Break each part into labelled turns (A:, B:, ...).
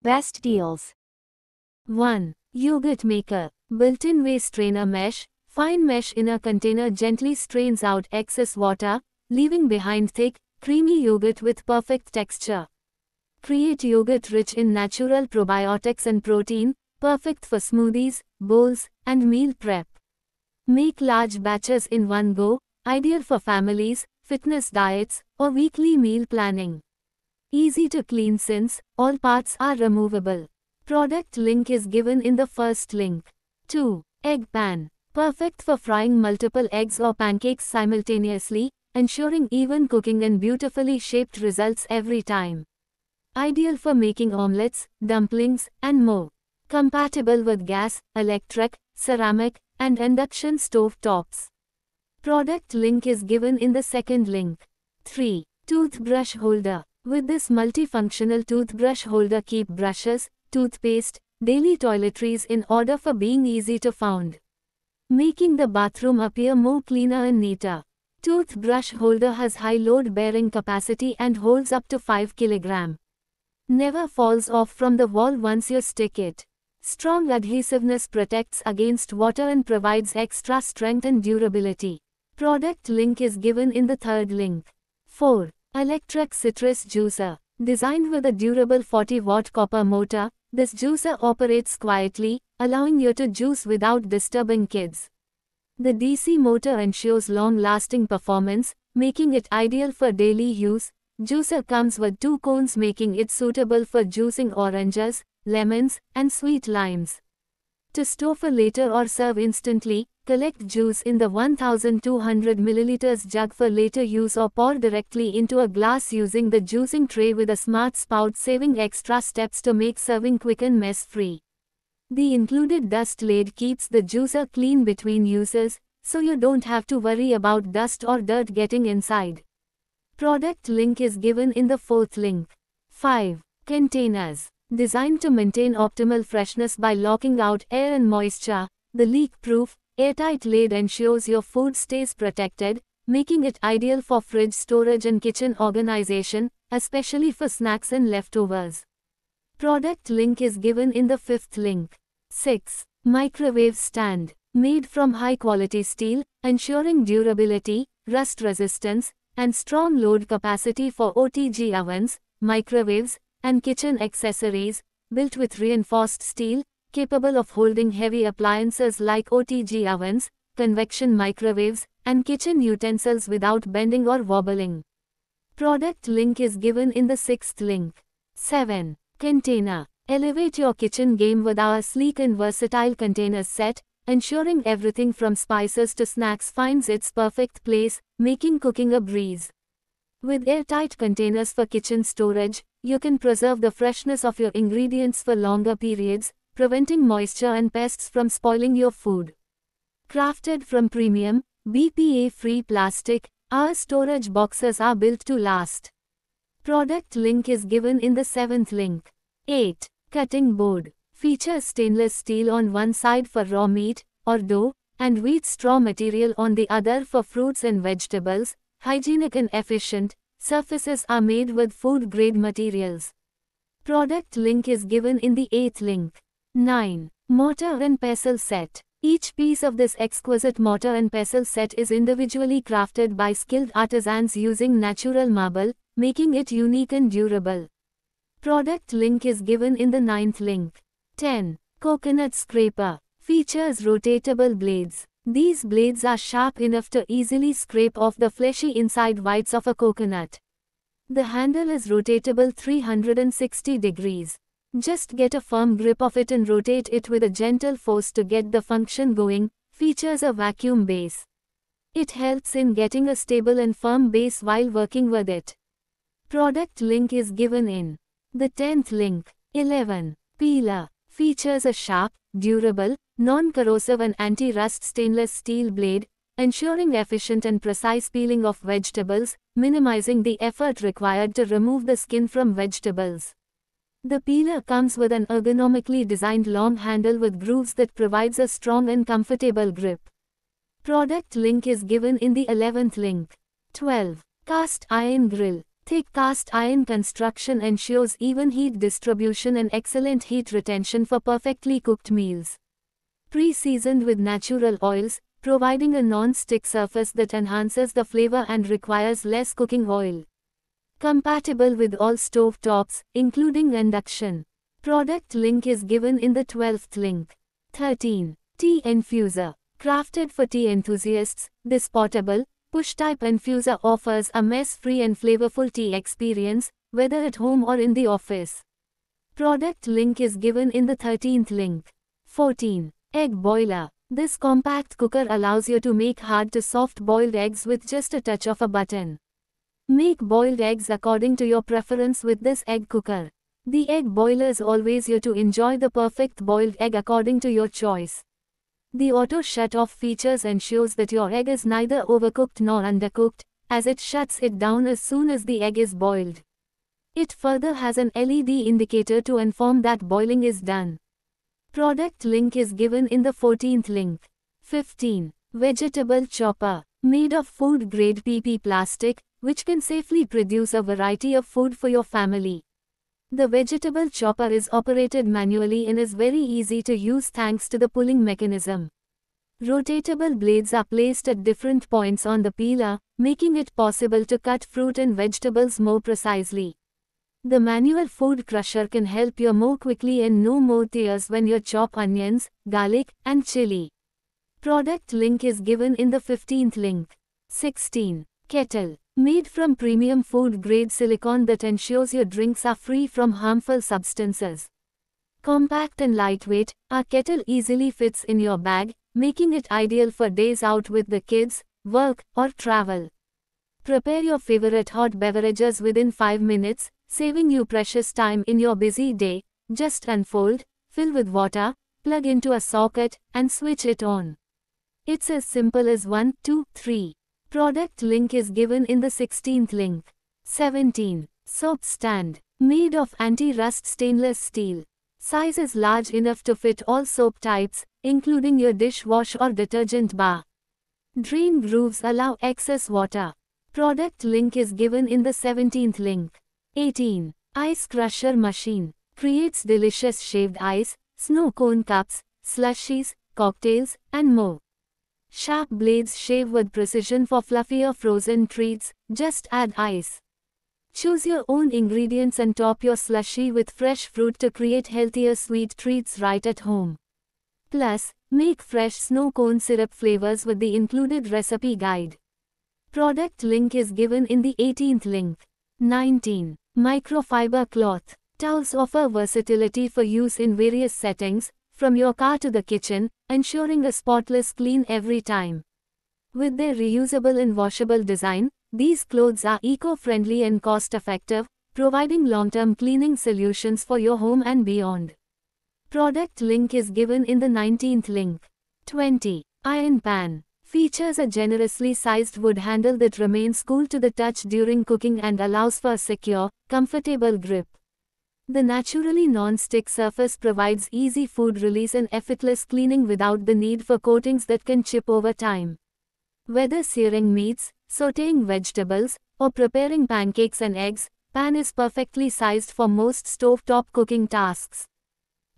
A: Best deals. 1. Yogurt maker. Built-in waste strainer mesh. Fine mesh in a container gently strains out excess water, leaving behind thick, creamy yogurt with perfect texture. Create yogurt rich in natural probiotics and protein, perfect for smoothies, bowls, and meal prep. Make large batches in one go, ideal for families, fitness diets, or weekly meal planning. Easy to clean since all parts are removable. Product link is given in the first link. 2. Egg pan. Perfect for frying multiple eggs or pancakes simultaneously, ensuring even cooking and beautifully shaped results every time. Ideal for making omelets, dumplings, and more. Compatible with gas, electric, ceramic, and induction stove tops. Product link is given in the second link. 3. Toothbrush holder. With this multifunctional toothbrush holder, keep brushes, toothpaste, daily toiletries in order for being easy to find, making the bathroom appear more cleaner and neater. Toothbrush holder has high load bearing capacity and holds up to 5 kg. Never falls off from the wall once you stick it. Strong adhesiveness protects against water and provides extra strength and durability. Product link is given in the third link. 4. Electric citrus juicer. Designed with a durable 40-watt copper motor, this juicer operates quietly, allowing you to juice without disturbing kids. The DC motor ensures long-lasting performance, making it ideal for daily use. Juicer comes with 2 cones, making it suitable for juicing oranges, lemons, and sweet limes. To store for later or serve instantly, collect juice in the 1200 ml jug for later use or pour directly into a glass using the juicing tray with a smart spout, saving extra steps to make serving quick and mess-free. The included dust lid keeps the juicer clean between uses, so you don't have to worry about dust or dirt getting inside. Product link is given in the fourth link. 5. Containers. Designed to maintain optimal freshness by locking out air and moisture, the leak-proof, airtight lid ensures your food stays protected, making it ideal for fridge storage and kitchen organization, especially for snacks and leftovers. Product link is given in the fifth link. 6. Microwave stand. Made from high-quality steel, ensuring durability, rust resistance, and strong load capacity for OTG ovens, microwaves, and kitchen accessories, built with reinforced steel, capable of holding heavy appliances like OTG ovens, convection microwaves, and kitchen utensils without bending or wobbling. Product link is given in the sixth link. 7. Container. Elevate your kitchen game with our sleek and versatile containers set, ensuring everything from spices to snacks finds its perfect place, making cooking a breeze. With airtight containers for kitchen storage, you can preserve the freshness of your ingredients for longer periods, preventing moisture and pests from spoiling your food. Crafted from premium, BPA-free plastic, our storage boxes are built to last. Product link is given in the seventh link. 8. Cutting board. Features stainless steel on one side for raw meat or dough, and wheat straw material on the other for fruits and vegetables. Hygienic and efficient, surfaces are made with food-grade materials. Product link is given in the 8th link. 9. Mortar and pestle set. Each piece of this exquisite mortar and pestle set is individually crafted by skilled artisans using natural marble, making it unique and durable. Product link is given in the 9th link. 10. Coconut scraper. Features rotatable blades. These blades are sharp enough to easily scrape off the fleshy inside whites of a coconut. The handle is rotatable 360 degrees. Just get a firm grip of it and rotate it with a gentle force to get the function going. Features a vacuum base. It helps in getting a stable and firm base while working with it. Product link is given in the 10th link. 11. Peeler. Features a sharp, durable, non-corrosive and anti-rust stainless steel blade, ensuring efficient and precise peeling of vegetables, minimizing the effort required to remove the skin from vegetables. The peeler comes with an ergonomically designed long handle with grooves that provides a strong and comfortable grip. Product link is given in the 11th link. 12. Cast iron grill. Thick cast iron construction ensures even heat distribution and excellent heat retention for perfectly cooked meals. Pre-seasoned with natural oils, providing a non-stick surface that enhances the flavor and requires less cooking oil. Compatible with all stove tops, including induction. Product link is given in the 12th link. 13. Tea Infuser. Crafted for tea enthusiasts, this portable, push-type infuser offers a mess-free and flavorful tea experience, whether at home or in the office. Product link is given in the 13th link. 14. Egg Boiler. This compact cooker allows you to make hard to soft boiled eggs with just a touch of a button. Make boiled eggs according to your preference with this egg cooker. The egg boiler is always here to enjoy the perfect boiled egg according to your choice. The auto shut-off features ensures that your egg is neither overcooked nor undercooked, as it shuts it down as soon as the egg is boiled. It further has an LED indicator to inform that boiling is done. Product link is given in the 14th link. 15. Vegetable Chopper. Made of food-grade PP plastic, which can safely produce a variety of food for your family. The vegetable chopper is operated manually and is very easy to use thanks to the pulling mechanism. Rotatable blades are placed at different points on the peeler, making it possible to cut fruit and vegetables more precisely. The manual food crusher can help you more quickly and no more tears when you chop onions, garlic, and chili. Product link is given in the 15th link. 16. Kettle. Made from premium food-grade silicone that ensures your drinks are free from harmful substances. Compact and lightweight, our kettle easily fits in your bag, making it ideal for days out with the kids, work, or travel. Prepare your favorite hot beverages within 5 minutes, saving you precious time in your busy day. Just unfold, fill with water, plug into a socket, and switch it on. It's as simple as 1, 2, 3. Product link is given in the 16th link. 17. Soap Stand. Made of anti-rust stainless steel. Size is large enough to fit all soap types, including your dishwash or detergent bar. Drain grooves allow excess water. Product link is given in the 17th link. 18. Ice Crusher Machine. Creates delicious shaved ice, snow cone cups, slushies, cocktails, and more. Sharp blades shave with precision for fluffier frozen treats. Just add ice. Choose your own ingredients and top your slushie with fresh fruit to create healthier sweet treats right at home. Plus, make fresh snow cone syrup flavors with the included recipe guide. Product link is given in the 18th link. 19. Microfiber Cloth. Towels offer versatility for use in various settings, from your car to the kitchen, ensuring a spotless clean every time. With their reusable and washable design, these clothes are eco-friendly and cost-effective, providing long-term cleaning solutions for your home and beyond. Product link is given in the 19th link. 20. Iron Pan. Features a generously sized wood handle that remains cool to the touch during cooking and allows for a secure, comfortable grip. The naturally non-stick surface provides easy food release and effortless cleaning without the need for coatings that can chip over time. Whether searing meats, sautéing vegetables, or preparing pancakes and eggs, pan is perfectly sized for most stovetop cooking tasks.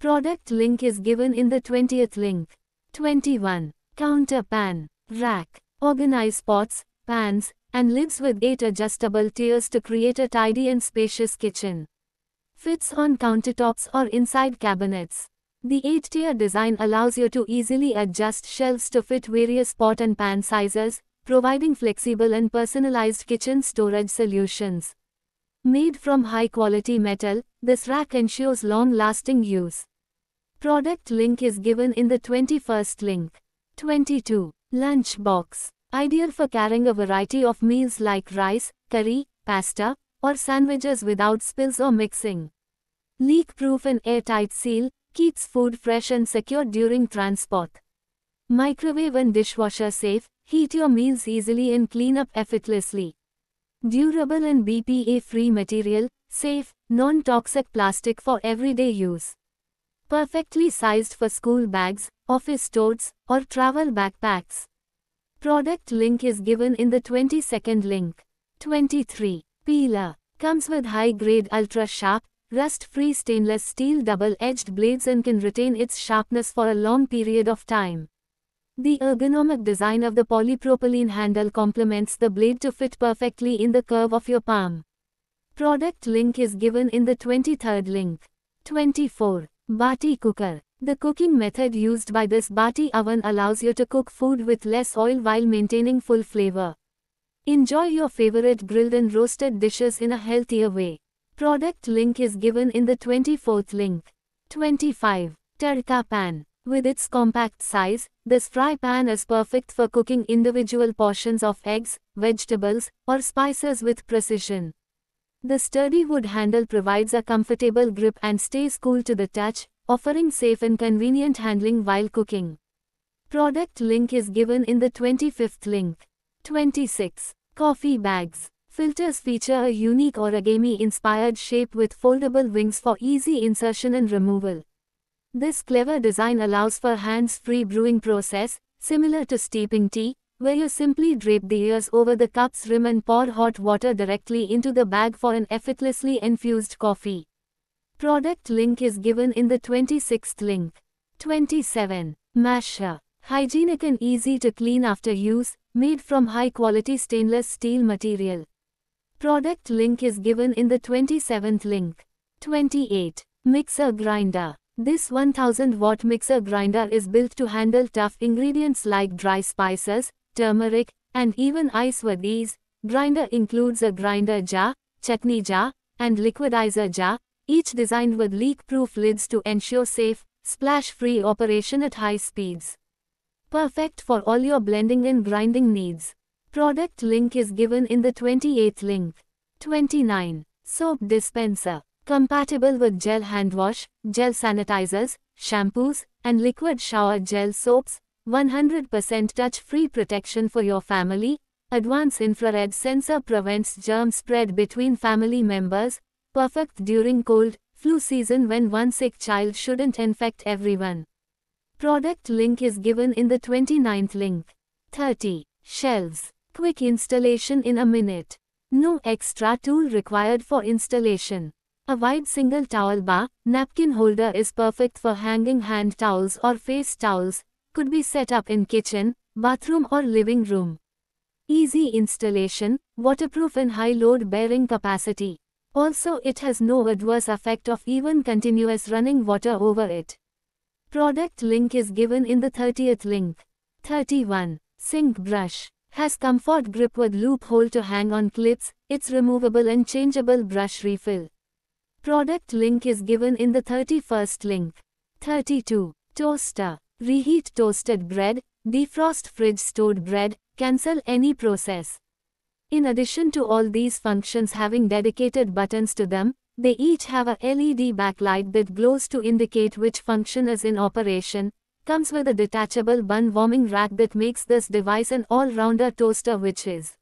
A: Product link is given in the 20th link. 21. Counter Pan. Rack. Organize pots, pans, and lids with 8 adjustable tiers to create a tidy and spacious kitchen. Fits on countertops or inside cabinets. The 8-tier design allows you to easily adjust shelves to fit various pot and pan sizes, providing flexible and personalized kitchen storage solutions. Made from high-quality metal, this rack ensures long-lasting use. Product link is given in the 21st link. 22. Lunch Box. Ideal for carrying a variety of meals like rice, curry, pasta, or sandwiches without spills or mixing. Leak-proof and airtight seal, keeps food fresh and secure during transport. Microwave and dishwasher safe, heat your meals easily and clean up effortlessly. Durable and BPA-free material, safe, non-toxic plastic for everyday use. Perfectly sized for school bags, office totes, or travel backpacks. Product link is given in the 22nd link. 23. Peeler. Comes with high-grade ultra-sharp, rust-free stainless steel double-edged blades and can retain its sharpness for a long period of time. The ergonomic design of the polypropylene handle complements the blade to fit perfectly in the curve of your palm. Product link is given in the 23rd link. 24. Bati Cooker. The cooking method used by this Bati oven allows you to cook food with less oil while maintaining full flavor. Enjoy your favorite grilled and roasted dishes in a healthier way. Product link is given in the 24th link. 25. Tadka Pan. With its compact size, this fry pan is perfect for cooking individual portions of eggs, vegetables, or spices with precision. The sturdy wood handle provides a comfortable grip and stays cool to the touch, offering safe and convenient handling while cooking. Product link is given in the 25th link. 26. Coffee Bags. Filters feature a unique origami-inspired shape with foldable wings for easy insertion and removal. This clever design allows for hands-free brewing process, similar to steeping tea, where you simply drape the ears over the cup's rim and pour hot water directly into the bag for an effortlessly infused coffee. Product link is given in the 26th link. 27. Masher. Hygienic and easy to clean after use, made from high-quality stainless steel material. Product link is given in the 27th link. 28. Mixer Grinder. This 1000-watt mixer grinder is built to handle tough ingredients like dry spices, turmeric, and even ice with ease. Grinder includes a grinder jar, chutney jar, and liquidizer jar, each designed with leak-proof lids to ensure safe, splash-free operation at high speeds. Perfect for all your blending and grinding needs. Product link is given in the 28th link. 29. Soap Dispenser. Compatible with gel hand wash, gel sanitizers, shampoos, and liquid shower gel soaps, 100% touch-free protection for your family. Advanced infrared sensor prevents germ spread between family members, perfect during cold, flu season when one sick child shouldn't infect everyone. Product link is given in the 29th link. 30. Shelves. Quick installation in a minute. No extra tool required for installation. A wide single towel bar, napkin holder is perfect for hanging hand towels or face towels, could be set up in kitchen, bathroom or living room. Easy installation, waterproof and high load bearing capacity. Also it has no adverse effect of even continuous running water over it. Product link is given in the 30th link. 31. Sink Brush. Has comfort grip with loophole to hang on clips, it's removable and changeable brush refill. Product link is given in the 31st link. 32. Toaster. Reheat toasted bread, defrost fridge stored bread, cancel any process. In addition to all these functions having dedicated buttons to them, they each have a LED backlight that glows to indicate which function is in operation. Comes with a detachable bun warming rack that makes this device an all-rounder toaster which is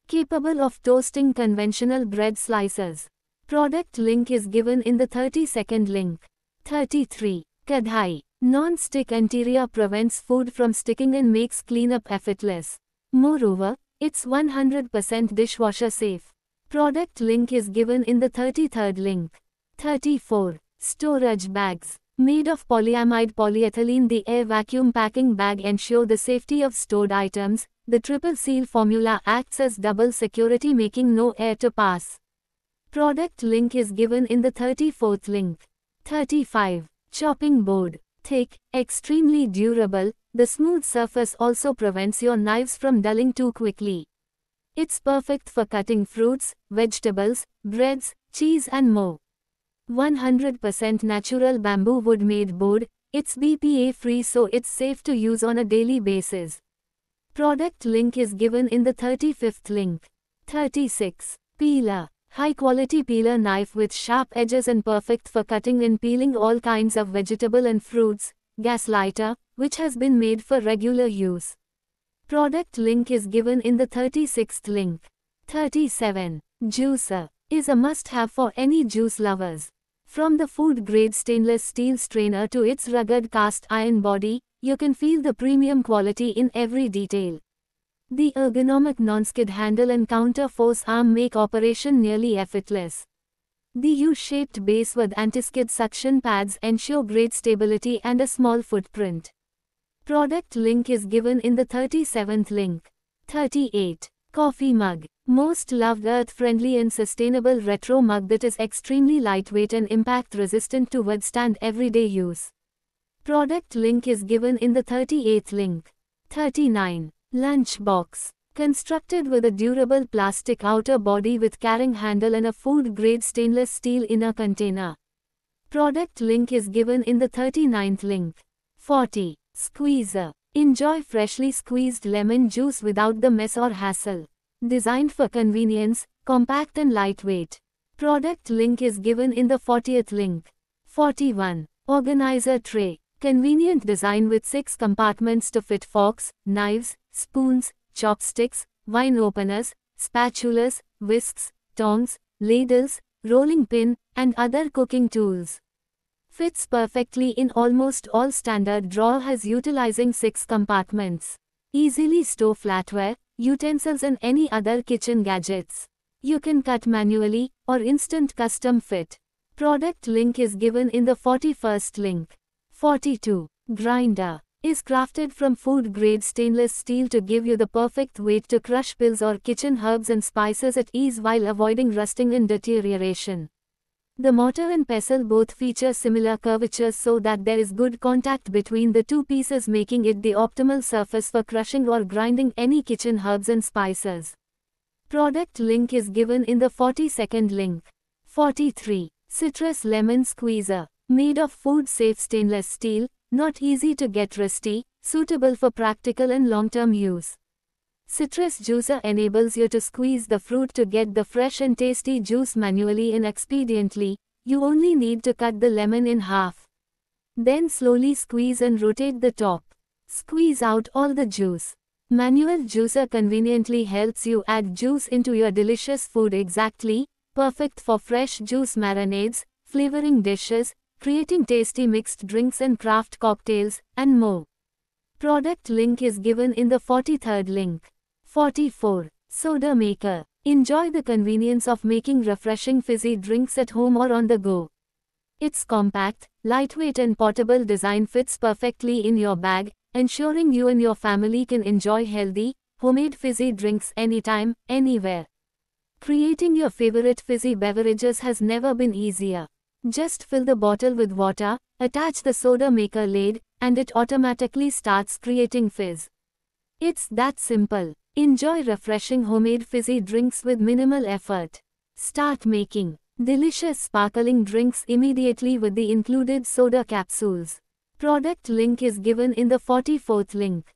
A: capable of toasting conventional bread slices. Product link is given in the 32nd link. 33. Kadhai. Non-stick interior prevents food from sticking and makes cleanup effortless. Moreover, it's 100% dishwasher safe. Product link is given in the 33rd link. 34. Storage bags. Made of polyamide polyethylene, the air vacuum packing bag ensure the safety of stored items. The triple seal formula acts as double security, making no air to pass. Product link is given in the 34th link. 35. Chopping board. Thick, extremely durable, the smooth surface also prevents your knives from dulling too quickly. It's perfect for cutting fruits, vegetables, breads, cheese and more. 100% natural bamboo wood made board, it's BPA free so it's safe to use on a daily basis. Product link is given in the 35th link. 36. Peeler. High quality peeler knife with sharp edges and perfect for cutting and peeling all kinds of vegetable and fruits. Gas lighter, which has been made for regular use. Product link is given in the 36th link. 37. Juicer. Is a must-have for any juice lovers. From the food-grade stainless steel strainer to its rugged cast iron body, you can feel the premium quality in every detail. The ergonomic non-skid handle and counter force arm make operation nearly effortless. The U-shaped base with anti-skid suction pads ensure great stability and a small footprint. Product link is given in the 37th link. 38. Coffee mug. Most loved earth-friendly and sustainable retro mug that is extremely lightweight and impact-resistant to withstand everyday use. Product link is given in the 38th link. 39. Lunch box. Constructed with a durable plastic outer body with carrying handle and a food-grade stainless steel inner container. Product link is given in the 39th link. 40. Squeezer. Enjoy freshly squeezed lemon juice without the mess or hassle. Designed for convenience, compact and lightweight. Product link is given in the 40th link. 41. Organizer tray. Convenient design with 6 compartments to fit forks, knives, spoons, chopsticks, wine openers, spatulas, whisks, tongs, ladles, rolling pin, and other cooking tools. Fits perfectly in almost all standard drawers utilizing 6 compartments. Easily store flatware, utensils and any other kitchen gadgets. You can cut manually or instant custom fit. Product link is given in the 41st link. 42. Grinder. Is crafted from food-grade stainless steel to give you the perfect weight to crush pills or kitchen herbs and spices at ease while avoiding rusting and deterioration. The mortar and pestle both feature similar curvatures so that there is good contact between the two pieces, making it the optimal surface for crushing or grinding any kitchen herbs and spices. Product link is given in the 42nd link. 43. Citrus lemon squeezer. Made of food-safe stainless steel, not easy to get rusty, suitable for practical and long-term use. Citrus juicer enables you to squeeze the fruit to get the fresh and tasty juice manually and expediently. You only need to cut the lemon in half. Then slowly squeeze and rotate the top. Squeeze out all the juice. Manual juicer conveniently helps you add juice into your delicious food exactly, perfect for fresh juice marinades, flavoring dishes, creating tasty mixed drinks and craft cocktails, and more. Product link is given in the 43rd link. 44. Soda maker. Enjoy the convenience of making refreshing fizzy drinks at home or on the go. Its compact, lightweight and portable design fits perfectly in your bag, ensuring you and your family can enjoy healthy, homemade fizzy drinks anytime, anywhere. Creating your favorite fizzy beverages has never been easier. Just fill the bottle with water, attach the soda maker lid, and it automatically starts creating fizz. It's that simple. Enjoy refreshing homemade fizzy drinks with minimal effort. Start making delicious sparkling drinks immediately with the included soda capsules. Product link is given in the 44th link.